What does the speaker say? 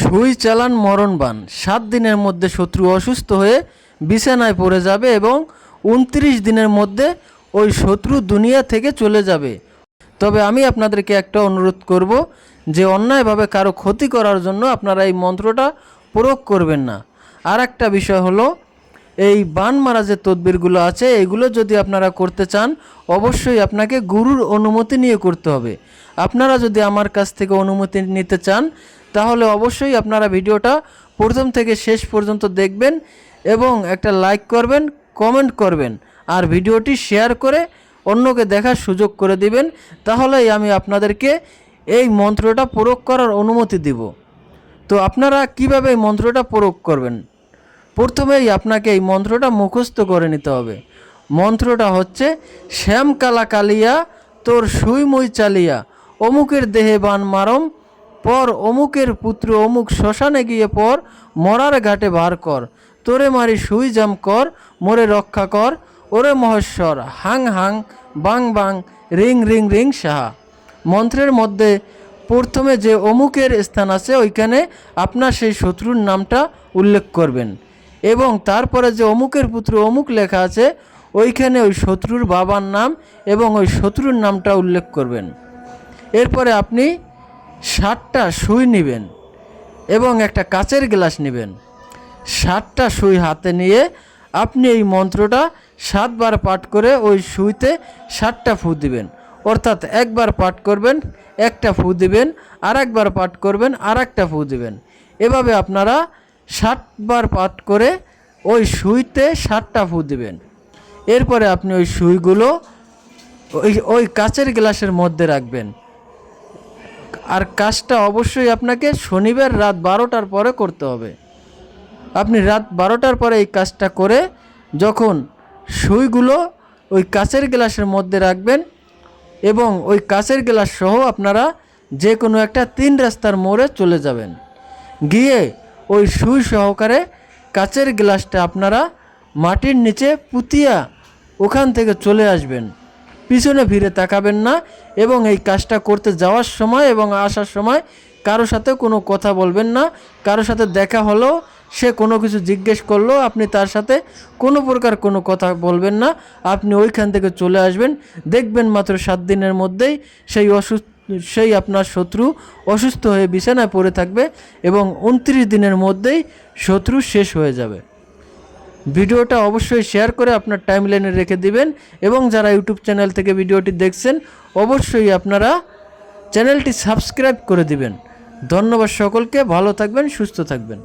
সুই চালান মরণবান। 7 দিনের মধ্যে শত্রু অসুস্থ হয়ে বিছানায় পড়ে যাবে এবং 29 দিনের মধ্যে ওই শত্রু দুনিয়া থেকে চলে যাবে। তবে আমি আপনাদেরকে একটা অনুরোধ করব যে অন্যায়ভাবে কারো ক্ষতি করার জন্য আপনারা এই মন্ত্রটা প্রয়োগ করবেন না। আর একটা বিষয় হলো, এই বান মারা যে তদবিরগুলো আছে এগুলো যদি আপনারা করতে চান অবশ্যই আপনাকে গুরুর অনুমতি নিয়ে করতে হবে। আপনারা যদি আমার কাছ থেকে অনুমতি নিতে চান তাহলে অবশ্যই আপনারা ভিডিওটা প্রথম থেকে শেষ পর্যন্ত দেখবেন এবং একটা লাইক করবেন, কমেন্ট করবেন আর ভিডিওটি শেয়ার করে অন্যকে দেখার সুযোগ করে দিবেন। তাহলেই আমি আপনাদেরকে এই মন্ত্রটা প্রয়োগ করার অনুমতি দিব। তো আপনারা কিভাবে এই মন্ত্রটা প্রয়োগ করবেন? প্রথমেই আপনাকে এই মন্ত্রটা মুখস্থ করে নিতে হবে। মন্ত্রটা হচ্ছে, শ্যাম কালা কালিয়া তোর সুই মুই চালিয়া, অমুকের দেহে বান মারম পর, অমুকের পুত্র অমুক শ্মশানে গিয়ে পর, মরার ঘাটে বার কর, তোরে মারি সুই জাম কর, মোরে রক্ষা কর, ওরে মহেশ্বর হাং হাং বাং বাং রিং রিং রিং সাহা। মন্ত্রের মধ্যে প্রথমে যে অমুকের স্থান আছে ওইখানে আপনার সেই শত্রুর নামটা উল্লেখ করবেন এবং তারপরে যে অমুকের পুত্র অমুক লেখা আছে ওইখানে ওই শত্রুর বাবার নাম এবং ওই শত্রুর নামটা উল্লেখ করবেন। এরপরে আপনি 7টা সুই নেবেন এবং একটা কাচের গ্লাস নেবেন। 7টা সুই হাতে নিয়ে আপনি এই মন্ত্রটা 7 বার পাঠ করে ওই সুইতে 7টা ফু দিবেন। অর্থাৎ একবার পাঠ করবেন, একটা ফু দিবেন, আর একবার পাঠ করবেন, আর একটা ফু দিবেন। এভাবে আপনারা 7 বার পাঠ করে ওই সুইতে 7টা ফু দিবেন। এরপরে আপনি ওই সুইগুলো ওই কাচের গ্লাসের মধ্যে রাখবেন। আর কাজটা অবশ্যই আপনাকে শনিবার রাত 12টার পরে করতে হবে। আপনি রাত 12টার পরে এই কাজটা করে যখন সুইগুলো ওই কাচের গ্লাসের মধ্যে রাখবেন এবং ওই কাচের গ্লাস সহ আপনারা যে কোনো একটা 3 রাস্তার মোড়ে চলে যাবেন। গিয়ে ওই সুই সহকারে কাচের গ্লাসটা আপনারা মাটির নিচে পুঁতিয়া ওখান থেকে চলে আসবেন। পিছনে ফিরে তাকাবেন না এবং এই কাজটা করতে যাওয়ার সময় এবং আসার সময় কারো সাথে কোনো কথা বলবেন না। কারো সাথে দেখা হলো, সে কোনো কিছু জিজ্ঞেস করলো, আপনি তার সাথে কোনো প্রকার কোনো কথা বলবেন না। আপনি ওইখান থেকে চলে আসবেন। দেখবেন মাত্র 7 দিনের মধ্যেই সেই আপনার শত্রু অসুস্থ হয়ে বিছানায় পড়ে থাকবে এবং 29 দিনের মধ্যেই শত্রু শেষ হয়ে যাবে। ভিডিওটা অবশ্যই শেয়ার করে আপনার টাইমলাইনে রেখে দিবেন এবং যারা ইউটিউব চ্যানেল থেকে ভিডিওটি দেখছেন অবশ্যই আপনারা চ্যানেলটি সাবস্ক্রাইব করে দিবেন। ধন্যবাদ সকলকে, ভালো থাকবেন, সুস্থ থাকবেন।